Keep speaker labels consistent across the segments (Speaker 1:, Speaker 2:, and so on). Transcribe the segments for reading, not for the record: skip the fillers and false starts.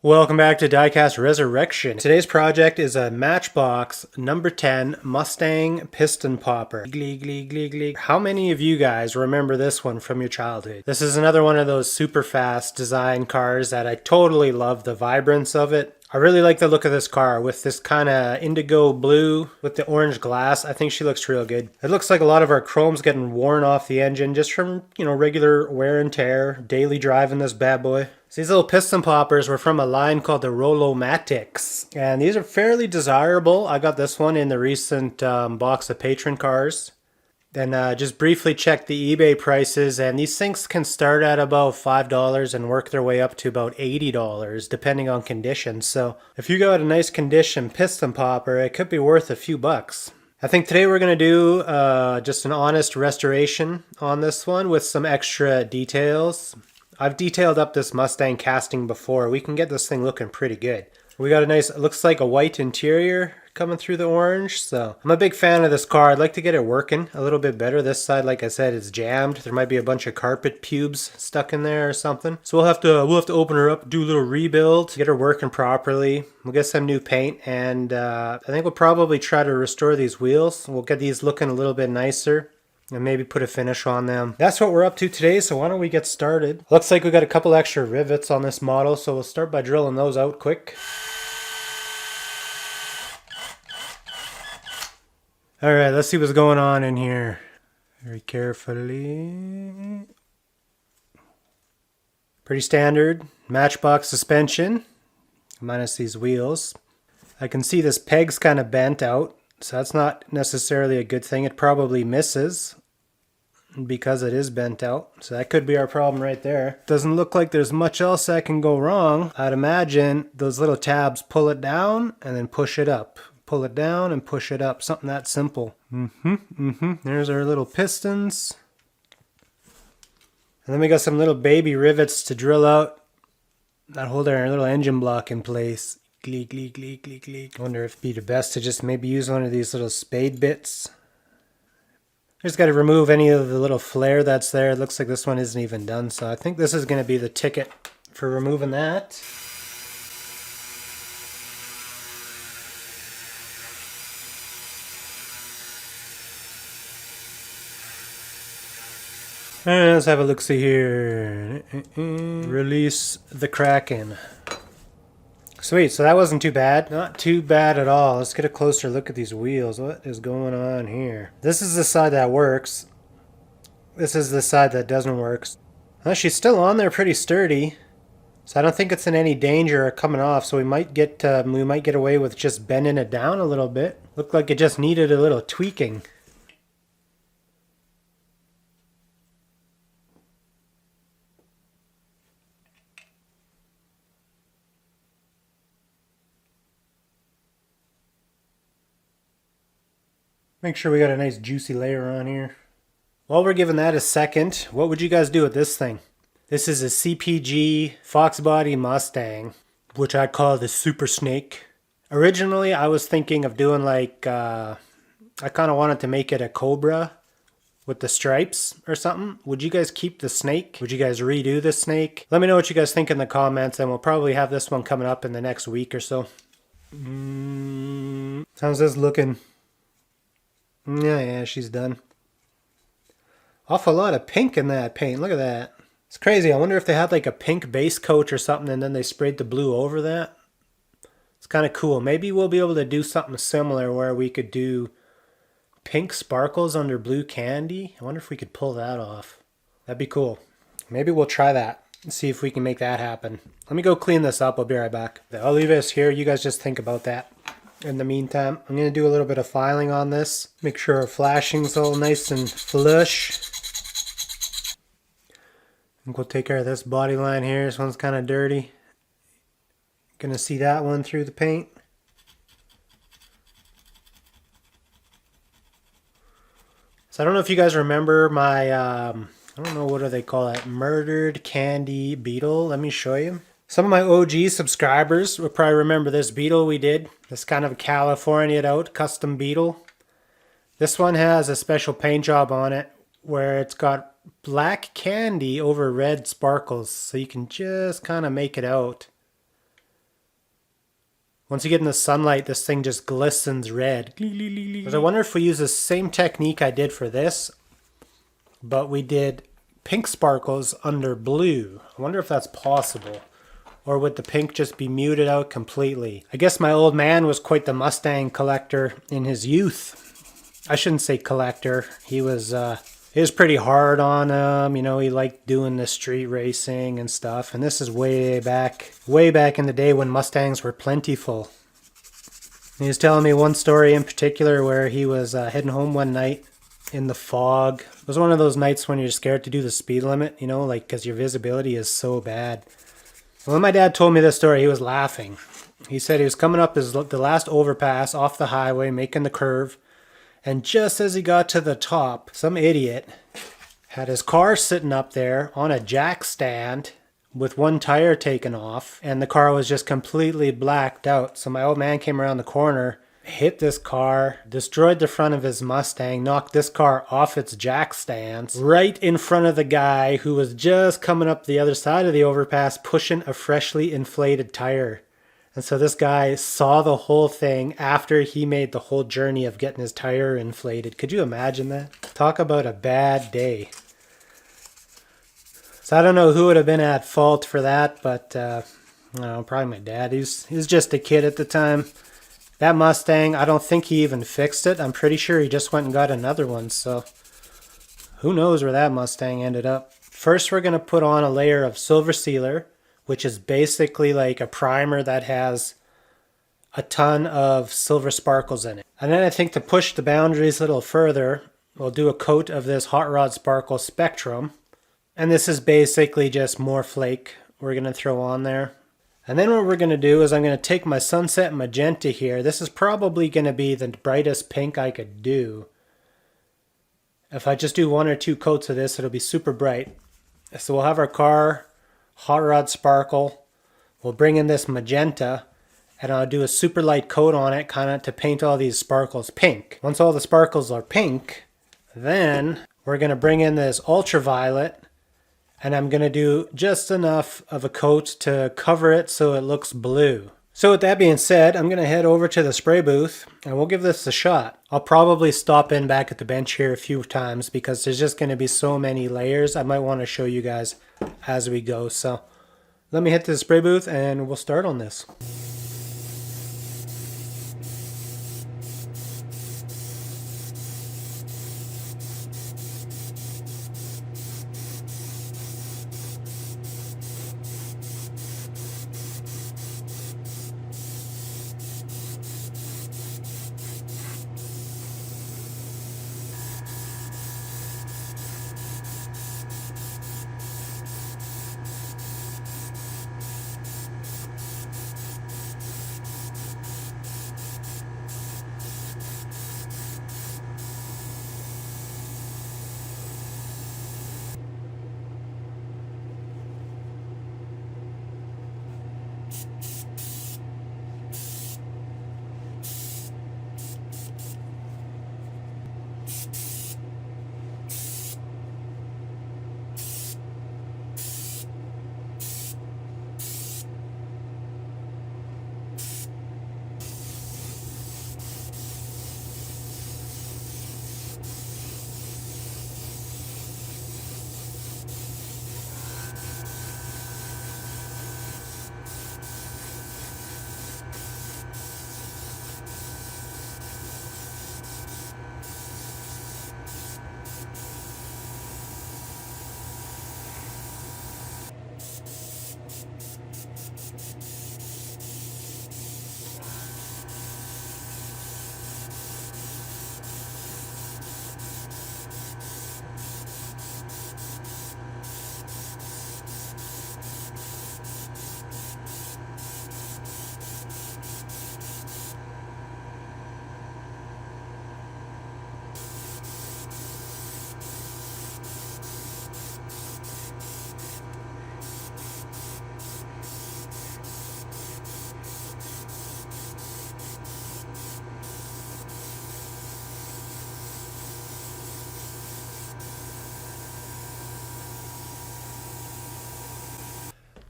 Speaker 1: Welcome back to Diecast Resurrection. Today's project is a Matchbox number 10 Mustang piston popper. Glee, glee, glee, glee. How many of you guys remember this one from your childhood? This is another one of those super fast design cars that I totally love the vibrance of it. I really like the look of this car with this kind of indigo blue with the orange glass. I think she looks real good. It looks like a lot of our chrome's getting worn off the engine just from, regular wear and tear, daily driving this bad boy. So these little piston poppers were from a line called the Rolomatics, and these are fairly desirable. I got this one in the recent box of patron cars. Then just briefly check the eBay prices, and these things can start at about $5 and work their way up to about $80 depending on condition. So if you got a nice condition piston popper, it could be worth a few bucks. I think today we're going to do just an honest restoration on this one with some extra details. I've detailed up this Mustang casting before. We can get this thing looking pretty good. We got a nice, it looks like a white interior coming through the orange. So I'm a big fan of this car. I'd like to get it working a little bit better. This side, like I said, is jammed. There might be a bunch of carpet pubes stuck in there or something. So we'll have to open her up, do a little rebuild, get her working properly. We'll get some new paint, and I think we'll probably try to restore these wheels. We'll get these looking a little bit nicer and maybe put a finish on them. That's what we're up to today, so why don't we get started? Looks like we got a couple extra rivets on this model, so we'll start by drilling those out quick. Alright, let's see what's going on in here. Very carefully. Pretty standard Matchbox suspension, minus these wheels. I can see this peg's kind of bent out, so that's not necessarily a good thing. It probably misses because it is bent out, so that could be our problem right there. Doesn't look like there's much else that can go wrong. I'd imagine those little tabs pull it down and then push it up. Pull it down and push it up. Something that simple. There's our little pistons. And then we got some little baby rivets to drill out that hold our little engine block in place. Gleek, gleek, gleek, gleek, gleek. I wonder if it'd be the best to just maybe use one of these little spade bits. Just got to remove any of the little flare that's there. It looks like this one isn't even done, so I think this is going to be the ticket for removing that. Alright, let's have a look-see here. Release the Kraken. Sweet, so that wasn't too bad. Not too bad at all. Let's get a closer look at these wheels. What is going on here? This is the side that works. This is the side that doesn't work. Well, she's still on there pretty sturdy. So I don't think it's in any danger of coming off. So we might get away with just bending it down a little bit. Looked like it just needed a little tweaking. Make sure we got a nice juicy layer on here. While we're giving that a second, what would you guys do with this thing? This is a CPG Fox Body Mustang, which I call the Super Snake. Originally, I was thinking of doing like, I kind of wanted to make it a Cobra with the stripes or something. Would you guys keep the snake? Would you guys redo the snake? Let me know what you guys think in the comments, and we'll probably have this one coming up in the next week or so. How's this looking? Yeah, she's done. Awful lot of pink in that paint. Look at that. It's crazy. I wonder if they had like a pink base coat or something and then they sprayed the blue over that. It's kind of cool. Maybe we'll be able to do something similar where we could do pink sparkles under blue candy. I wonder if we could pull that off. That'd be cool. Maybe we'll try that and see if we can make that happen. Let me go clean this up. I'll be right back. I'll leave this here. You guys just think about that. In the meantime, I'm going to do a little bit of filing on this. Make sure our flashing's all nice and flush. And we'll take care of this body line here. This one's kind of dirty. Gonna see that one through the paint. So I don't know if you guys remember my, I don't know, what do they call it? Murdered Candy Beetle. Let me show you. Some of my OG subscribers will probably remember this Beetle we did. This kind of California'd out custom Beetle. This one has a special paint job on it where it's got black candy over red sparkles, so you can just kind of make it out. Once you get in the sunlight, this thing just glistens red. But I wonder if we use the same technique I did for this, but we did pink sparkles under blue. I wonder if that's possible. Or would the pink just be muted out completely? I guess my old man was quite the Mustang collector in his youth. I shouldn't say collector. He was pretty hard on them. You know, he liked doing the street racing and stuff. And this is way back in the day when Mustangs were plentiful. He was telling me one story in particular where he was heading home one night in the fog. It was one of those nights when you're scared to do the speed limit, you know, like because your visibility is so bad. When my dad told me this story, he was laughing. He said he was coming up the last overpass off the highway, making the curve. And just as he got to the top, some idiot had his car sitting up there on a jack stand with one tire taken off. And the car was just completely blacked out. So my old man came around the corner, hit this car, destroyed the front of his Mustang, knocked this car off its jack stands, right in front of the guy who was just coming up the other side of the overpass pushing a freshly inflated tire. And so this guy saw the whole thing after he made the whole journey of getting his tire inflated. Could you imagine that? Talk about a bad day. So I don't know who would have been at fault for that, but I don't know, probably my dad. He was just a kid at the time. That Mustang, I don't think he even fixed it. I'm pretty sure he just went and got another one, so who knows where that Mustang ended up. First, we're going to put on a layer of silver sealer, which is basically like a primer that has a ton of silver sparkles in it. And then I think to push the boundaries a little further, we'll do a coat of this Hot Rod Sparkle Spectrum. And this is basically just more flake we're going to throw on there. And then what we're going to do is I'm going to take my Sunset Magenta here. This is probably going to be the brightest pink I could do. If I just do one or two coats of this, it'll be super bright. So we'll have our car Hot Rod Sparkle. We'll bring in this magenta, and I'll do a super light coat on it, kind of to paint all these sparkles pink. Once all the sparkles are pink, then we're going to bring in this ultraviolet, and I'm going to do just enough of a coat to cover it so it looks blue. So with that being said, I'm going to head over to the spray booth and we'll give this a shot. I'll probably stop in back at the bench here a few times because there's just going to be so many layers. I might want to show you guys as we go. So let me hit the spray booth and we'll start on this.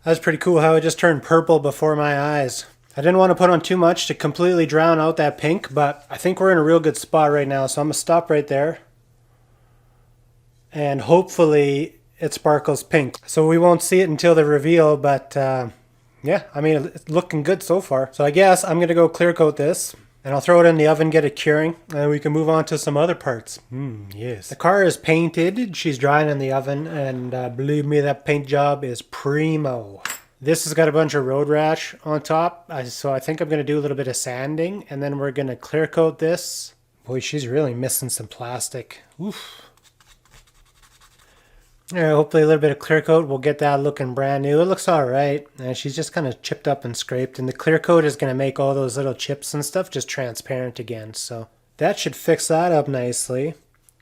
Speaker 1: That was pretty cool how it just turned purple before my eyes. I didn't want to put on too much to completely drown out that pink, but I think we're in a real good spot right now, so I'm going to stop right there. And hopefully it sparkles pink. So we won't see it until the reveal, but yeah, I mean, it's looking good so far. So I guess I'm going to go clear coat this. And I'll throw it in the oven, get it curing, and we can move on to some other parts. Yes. The car is painted. She's drying in the oven, and believe me, that paint job is primo. This has got a bunch of road rash on top, so I think I'm going to do a little bit of sanding, and then we're going to clear coat this. Boy, she's really missing some plastic. Oof. Yeah, hopefully a little bit of clear coat will get that looking brand new. It looks all right. And she's just kind of chipped up and scraped. And the clear coat is going to make all those little chips and stuff just transparent again. So that should fix that up nicely.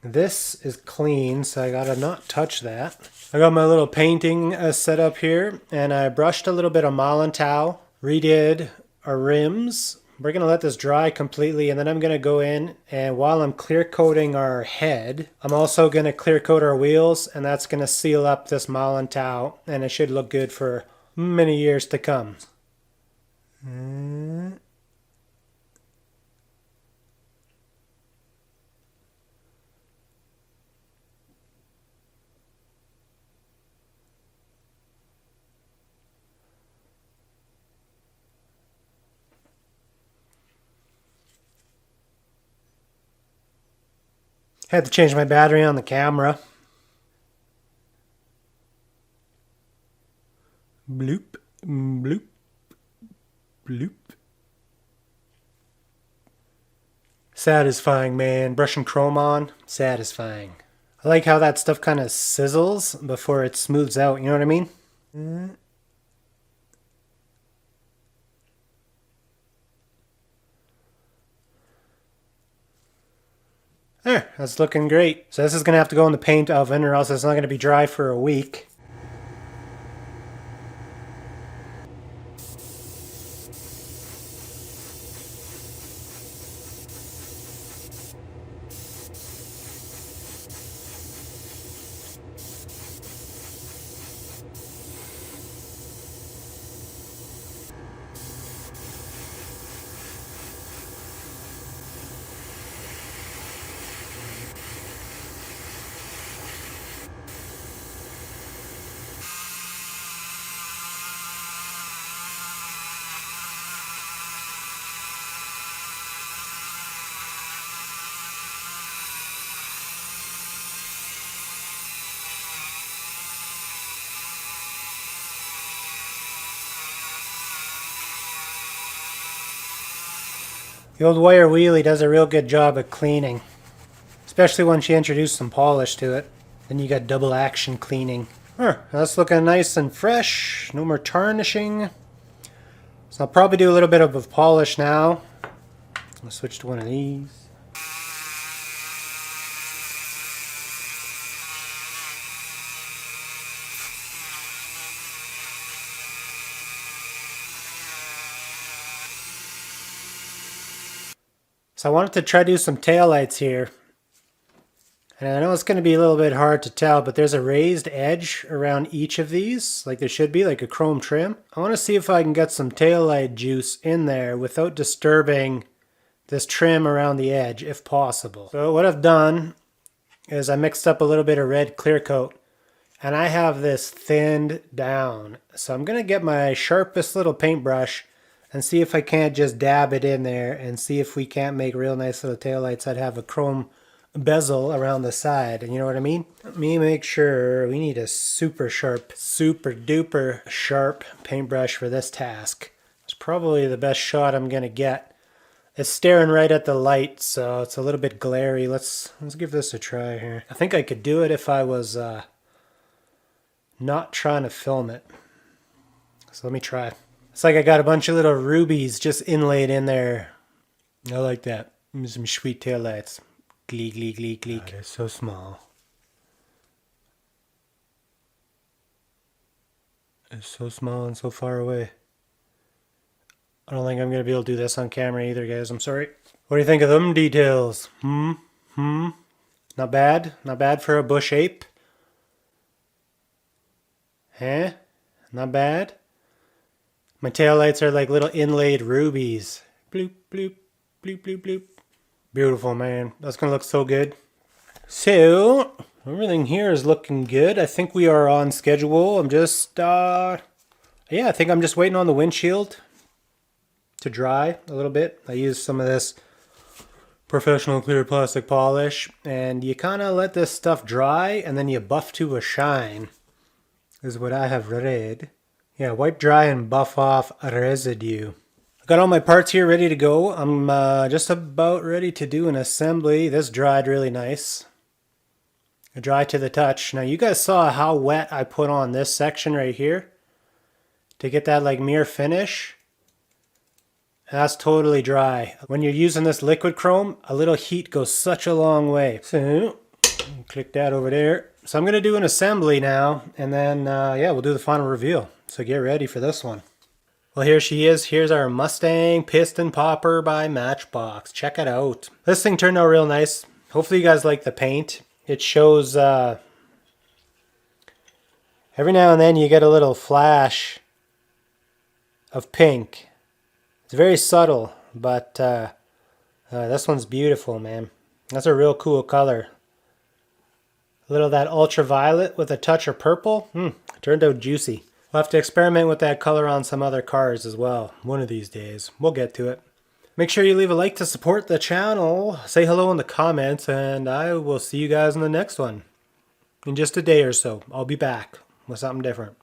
Speaker 1: This is clean, so I got to not touch that. I got my little painting set up here. And I brushed a little bit of Mollentow, redid our rims. We're going to let this dry completely, and then I'm going to go in, and while I'm clear coating our head, I'm also going to clear coat our wheels, and that's going to seal up this Mollentow, and it should look good for many years to come. Had to change my battery on the camera. Bloop, bloop, bloop. Satisfying, man. Brushing chrome on, satisfying. I like how that stuff kind of sizzles before it smooths out, you know what I mean? There, that's looking great. So this is going to have to go in the paint oven or else it's not going to be dry for a week. The old wire wheelie does a real good job at cleaning, especially once you introduce some polish to it. Then you got double action cleaning. That's looking nice and fresh. No more tarnishing. So I'll probably do a little bit of a polish now. I'll switch to one of these. So I wanted to try to do some taillights here. And I know it's going to be a little bit hard to tell, but there's a raised edge around each of these, like there should be, like a chrome trim. I want to see if I can get some taillight juice in there without disturbing this trim around the edge, if possible. So what I've done is I mixed up a little bit of red clear coat, and I have this thinned down. So I'm going to get my sharpest little paintbrush and see if I can't just dab it in there and see if we can't make real nice little taillights that have a chrome bezel around the side. And you know what I mean? Let me make sure. We need a super sharp, super duper sharp paintbrush for this task. It's probably the best shot I'm going to get. It's staring right at the light, so it's a little bit glary. Let's give this a try here. I think I could do it if I was not trying to film it. So let me try. It's like I got a bunch of little rubies just inlaid in there. I like that. Some sweet taillights. Gleek, gleek, gleek, gleek. Oh, they're so small. It's so small and so far away. I don't think I'm going to be able to do this on camera either, guys. I'm sorry. What do you think of them details? Not bad? Not bad for a bush ape? Huh? Not bad? My taillights are like little inlaid rubies. Bloop, bloop, bloop, bloop, bloop. Beautiful, man. That's going to look so good. So, everything here is looking good. I think we are on schedule. I'm just, I think I'm just waiting on the windshield to dry a little bit. I used some of this professional clear plastic polish, and you kind of let this stuff dry and then you buff to a shine, is what I have read. Yeah, wipe dry and buff off residue. I got all my parts here ready to go. I'm just about ready to do an assembly. This dried really nice. Dry to the touch. Now you guys saw how wet I put on this section right here to get that like mirror finish. That's totally dry. When you're using this liquid chrome, a little heat goes such a long way. So, click that over there. So I'm going to do an assembly now, and then, we'll do the final reveal. So get ready for this one. Well, here she is. Here's our Mustang Piston Popper by Matchbox. Check it out. This thing turned out real nice. Hopefully you guys like the paint. It shows, every now and then you get a little flash of pink. It's very subtle, but this one's beautiful, man. That's a real cool color. A little of that ultraviolet with a touch of purple. Turned out juicy. We'll have to experiment with that color on some other cars as well. One of these days. We'll get to it. Make sure you leave a like to support the channel. Say hello in the comments, and I will see you guys in the next one. In just a day or so, I'll be back with something different.